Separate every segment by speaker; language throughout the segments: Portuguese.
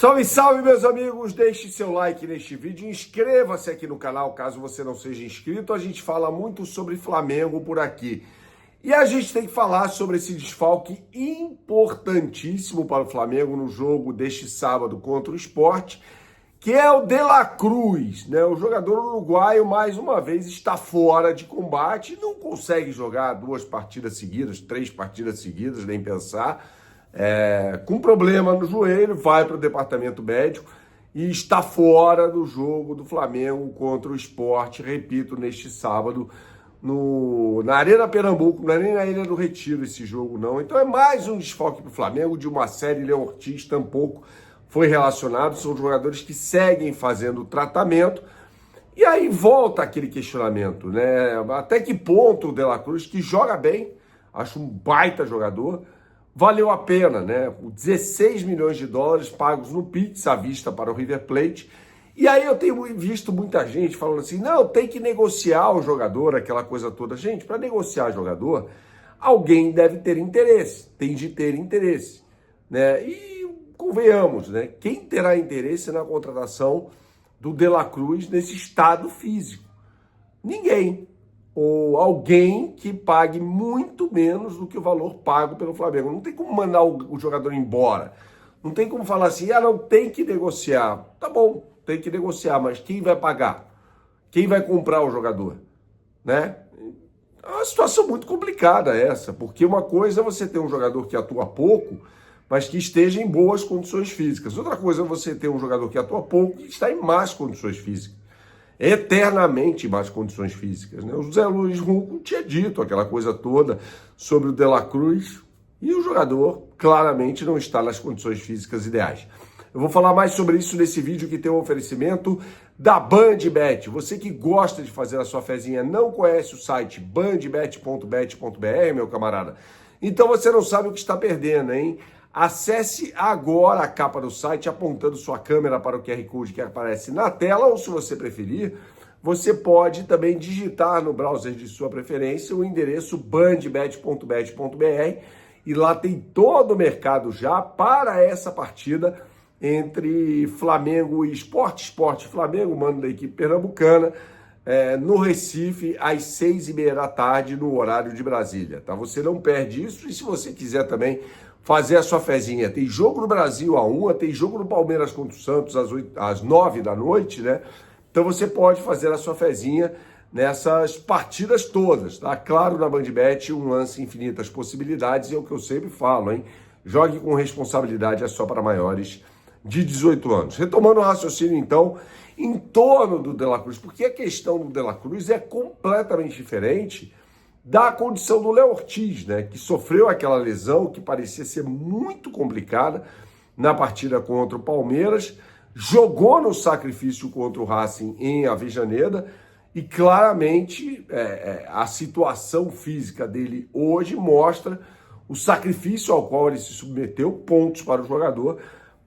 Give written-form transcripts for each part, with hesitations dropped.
Speaker 1: Salve, salve, meus amigos! Deixe seu like neste vídeo, inscreva-se aqui no canal caso você não seja inscrito. A gente fala muito sobre Flamengo por aqui. E a gente tem que falar sobre esse desfalque importantíssimo para o Flamengo no jogo deste sábado contra o Sport, que é o De La Cruz, né? O jogador uruguaio, mais uma vez, está fora de combate, não consegue jogar 2 partidas seguidas, 3 partidas seguidas, nem pensar. Com problema no joelho, vai para o departamento médico e está fora do jogo do Flamengo contra o Sport, repito, neste sábado, na Arena Pernambuco. Não é nem na Ilha do Retiro esse jogo, não. Então é mais um desfalque para o Flamengo de uma série. Léo Ortiz tampouco foi relacionado, são jogadores que seguem fazendo o tratamento. E aí volta aquele questionamento, né? Até que ponto o De La Cruz, que joga bem, acho um baita jogador, valeu a pena, né? 16 milhões de dólares pagos no Pix à vista para o River Plate. E aí eu tenho visto muita gente falando assim, não, tem que negociar o jogador, aquela coisa toda. Gente, para negociar jogador, alguém deve ter interesse, tem de ter interesse, né? E convenhamos, né? Quem terá interesse na contratação do De La Cruz nesse estado físico? Ninguém. Ou alguém que pague muito menos do que o valor pago pelo Flamengo. Não tem como mandar o jogador embora. Não tem como falar assim, não, tem que negociar. Tá bom, tem que negociar, mas quem vai pagar? Quem vai comprar o jogador? Né? É uma situação muito complicada essa, porque uma coisa é você ter um jogador que atua pouco, mas que esteja em boas condições físicas. Outra coisa é você ter um jogador que atua pouco e está em más condições físicas. Eternamente em más condições físicas, né? O José Luiz Runco tinha dito aquela coisa toda sobre o De La Cruz e o jogador claramente não está nas condições físicas ideais. Eu vou falar mais sobre isso nesse vídeo que tem um oferecimento da BandBet. Você que gosta de fazer a sua fezinha, não conhece o site bandbet.bet.br, meu camarada? Então você não sabe o que está perdendo, hein? Acesse agora a capa do site apontando sua câmera para o QR Code que aparece na tela, ou se você preferir, você pode também digitar no browser de sua preferência o endereço bandbet.bet.br e lá tem todo o mercado já para essa partida entre Flamengo e Sport. Sport e Flamengo, mando da equipe pernambucana, no Recife, às 6h30 da tarde, no horário de Brasília, tá? Você não perde isso, e se você quiser também fazer a sua fezinha, tem jogo no Brasil à 1h, tem jogo no Palmeiras contra o Santos às 9h da noite, né? Então você pode fazer a sua fezinha nessas partidas todas, tá? Claro, na BandBet, um lance infinitas possibilidades, e é o que eu sempre falo, hein? Jogue com responsabilidade, é só para maiores de 18 anos. Retomando o raciocínio, então, em torno do De La Cruz, porque a questão do De La Cruz é completamente diferente da condição do Léo Ortiz, né, que sofreu aquela lesão que parecia ser muito complicada na partida contra o Palmeiras, jogou no sacrifício contra o Racing em Avejaneda e claramente a situação física dele hoje mostra o sacrifício ao qual ele se submeteu, pontos para o jogador,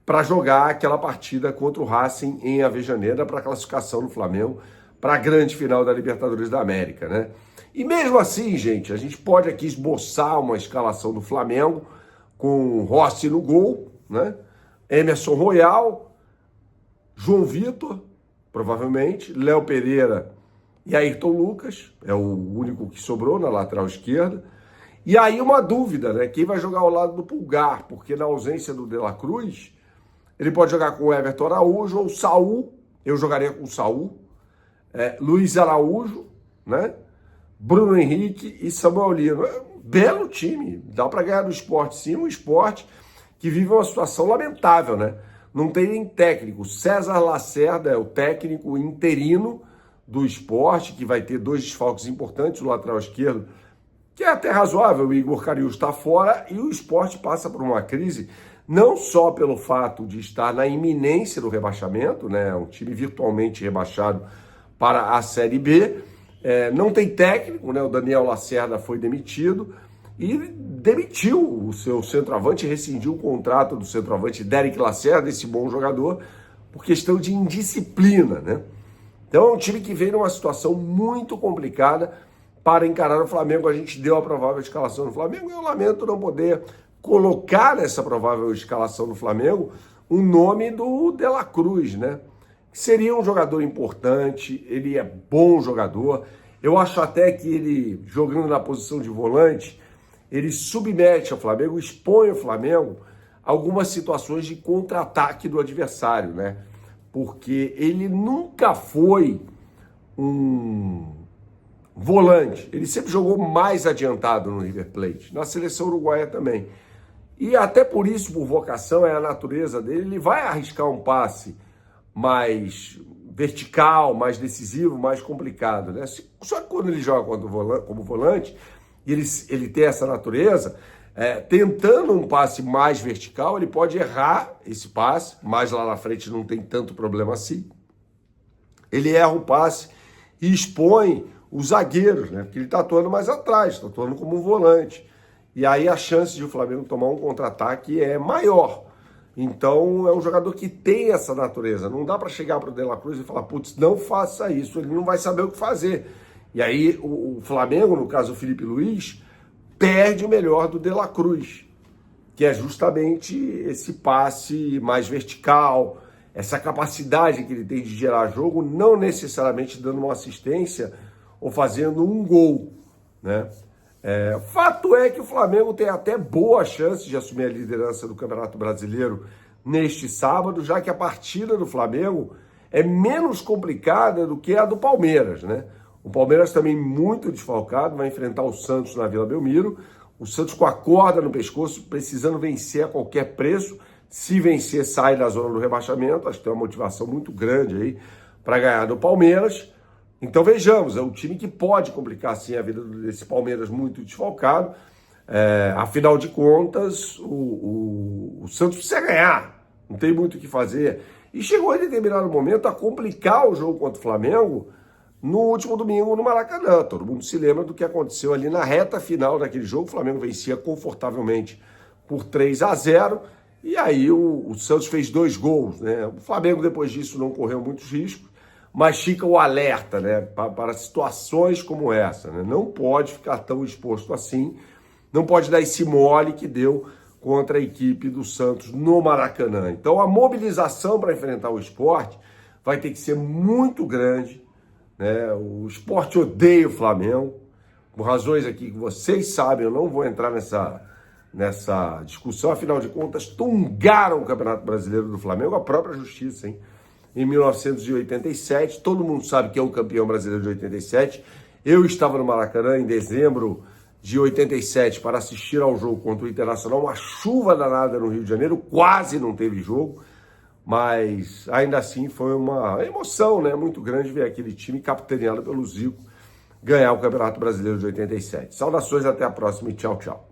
Speaker 1: para jogar aquela partida contra o Racing em Avejaneda para a classificação do Flamengo para a grande final da Libertadores da América, né? E mesmo assim, gente, a gente pode aqui esboçar uma escalação do Flamengo com Rossi no gol, né? Emerson Royal, João Vitor, provavelmente, Léo Pereira e Ayrton Lucas, é o único que sobrou na lateral esquerda. E aí uma dúvida, né? Quem vai jogar ao lado do Pulgar? Porque na ausência do De La Cruz, ele pode jogar com o Everton Araújo ou o Saul. Eu jogaria com o Saul. Luiz Araújo, né? Bruno Henrique e Samuel Lino. É um belo time, dá para ganhar do Sport sim, um Sport que vive uma situação lamentável, né? Não tem nem técnico. César Lacerda é o técnico interino do Sport, que vai ter 2 desfalques importantes, o lateral esquerdo, que é até razoável, o Igor Cariús está fora, e o Sport passa por uma crise, não só pelo fato de estar na iminência do rebaixamento, né? Um time virtualmente rebaixado para a Série B, não tem técnico, né? O Daniel Lacerda foi demitido e demitiu o seu centroavante, rescindiu o contrato do centroavante Derek Lacerda, esse bom jogador, por questão de indisciplina, né? Então é um time que vem numa situação muito complicada para encarar o Flamengo. A gente deu a provável escalação do Flamengo e eu lamento não poder colocar nessa provável escalação do Flamengo o nome do De La Cruz, né? Que seria um jogador importante, ele é bom jogador. Eu acho até que ele, jogando na posição de volante, ele submete ao Flamengo, expõe o Flamengo a algumas situações de contra-ataque do adversário, né? Porque ele nunca foi um volante, ele sempre jogou mais adiantado no River Plate, na seleção uruguaia também. E até por isso, por vocação, é a natureza dele, ele vai arriscar um passe mais vertical, mais decisivo, mais complicado, né? Só que quando ele joga como volante, ele tem essa natureza, tentando um passe mais vertical, ele pode errar esse passe, mas lá na frente não tem tanto problema assim. Ele erra o passe e expõe os zagueiros, né? Porque ele está atuando mais atrás, está atuando como um volante. E aí a chance de o Flamengo tomar um contra-ataque é maior. Então é um jogador que tem essa natureza. Não dá para chegar para o De La Cruz e falar, putz, não faça isso, ele não vai saber o que fazer. E aí o Flamengo, no caso o Felipe Luiz, perde o melhor do De La Cruz, que é justamente esse passe mais vertical, essa capacidade que ele tem de gerar jogo, não necessariamente dando uma assistência ou fazendo um gol, né? Fato é que o Flamengo tem até boa chance de assumir a liderança do Campeonato Brasileiro neste sábado, já que a partida do Flamengo é menos complicada do que a do Palmeiras, né? O Palmeiras também muito desfalcado, vai enfrentar o Santos na Vila Belmiro. O Santos com a corda no pescoço, precisando vencer a qualquer preço. Se vencer, sai da zona do rebaixamento. Acho que tem uma motivação muito grande aí para ganhar do Palmeiras. Então vejamos, é um time que pode complicar sim a vida desse Palmeiras muito desfalcado. Afinal de contas, o Santos precisa ganhar, não tem muito o que fazer. E chegou em determinado momento a complicar o jogo contra o Flamengo no último domingo no Maracanã. Todo mundo se lembra do que aconteceu ali na reta final daquele jogo. O Flamengo vencia confortavelmente por 3-0 e aí o Santos fez 2 gols, né? O Flamengo depois disso não correu muitos riscos, mas fica o alerta, né, para situações como essa, né? Não pode ficar tão exposto assim, não pode dar esse mole que deu contra a equipe do Santos no Maracanã. Então a mobilização para enfrentar o Sport vai ter que ser muito grande, né? O Sport odeia o Flamengo, por razões aqui que vocês sabem, eu não vou entrar nessa discussão, afinal de contas, tungaram o Campeonato Brasileiro do Flamengo, a própria justiça, hein? Em 1987, todo mundo sabe que é o campeão brasileiro de 87. Eu estava no Maracanã em dezembro de 87 para assistir ao jogo contra o Internacional, uma chuva danada no Rio de Janeiro, quase não teve jogo, mas ainda assim foi uma emoção, né, muito grande ver aquele time capitaneado pelo Zico ganhar o Campeonato Brasileiro de 87. Saudações, até a próxima e tchau, tchau.